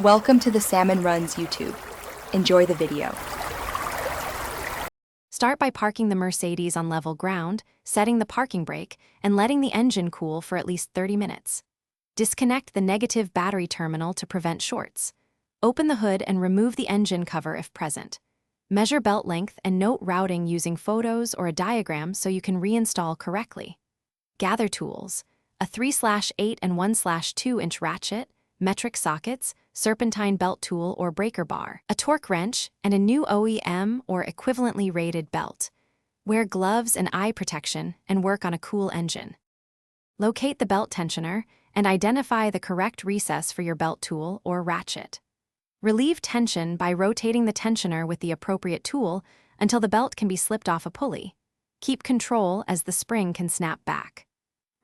Welcome to the Salmon Runs YouTube. Enjoy the video. Start by parking the Mercedes on level ground, setting the parking brake, and letting the engine cool for at least 30 minutes. Disconnect the negative battery terminal to prevent shorts. Open the hood and remove the engine cover if present. Measure belt length and note routing using photos or a diagram so you can reinstall correctly. Gather tools: a 3/8 and 1/2-inch ratchet, metric sockets, serpentine belt tool or breaker bar, a torque wrench, and a new OEM or equivalently rated belt. Wear gloves and eye protection and work on a cool engine. Locate the belt tensioner and identify the correct recess for your belt tool or ratchet. Relieve tension by rotating the tensioner with the appropriate tool until the belt can be slipped off a pulley. Keep control as the spring can snap back.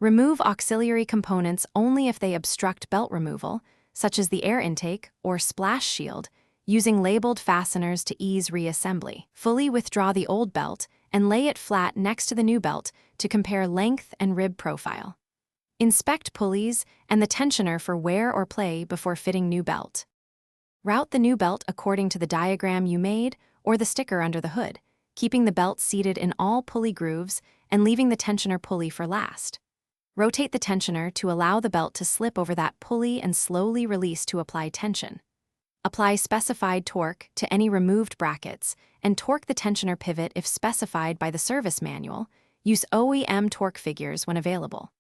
Remove auxiliary components only if they obstruct belt removal, such as the air intake or splash shield, using labeled fasteners to ease reassembly. Fully withdraw the old belt and lay it flat next to the new belt to compare length and rib profile. Inspect pulleys and the tensioner for wear or play before fitting new belt. Route the new belt according to the diagram you made or the sticker under the hood, keeping the belt seated in all pulley grooves and leaving the tensioner pulley for last. Rotate the tensioner to allow the belt to slip over that pulley and slowly release to apply tension. Apply specified torque to any removed brackets and torque the tensioner pivot if specified by the service manual. Use OEM torque figures when available.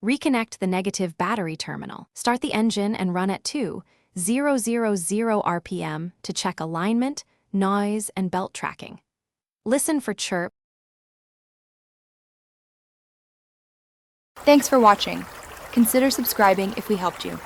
Reconnect the negative battery terminal. Start the engine and run at 2,000 RPM to check alignment, noise, and belt tracking. Listen for chirp. Thanks for watching. Consider subscribing if we helped you.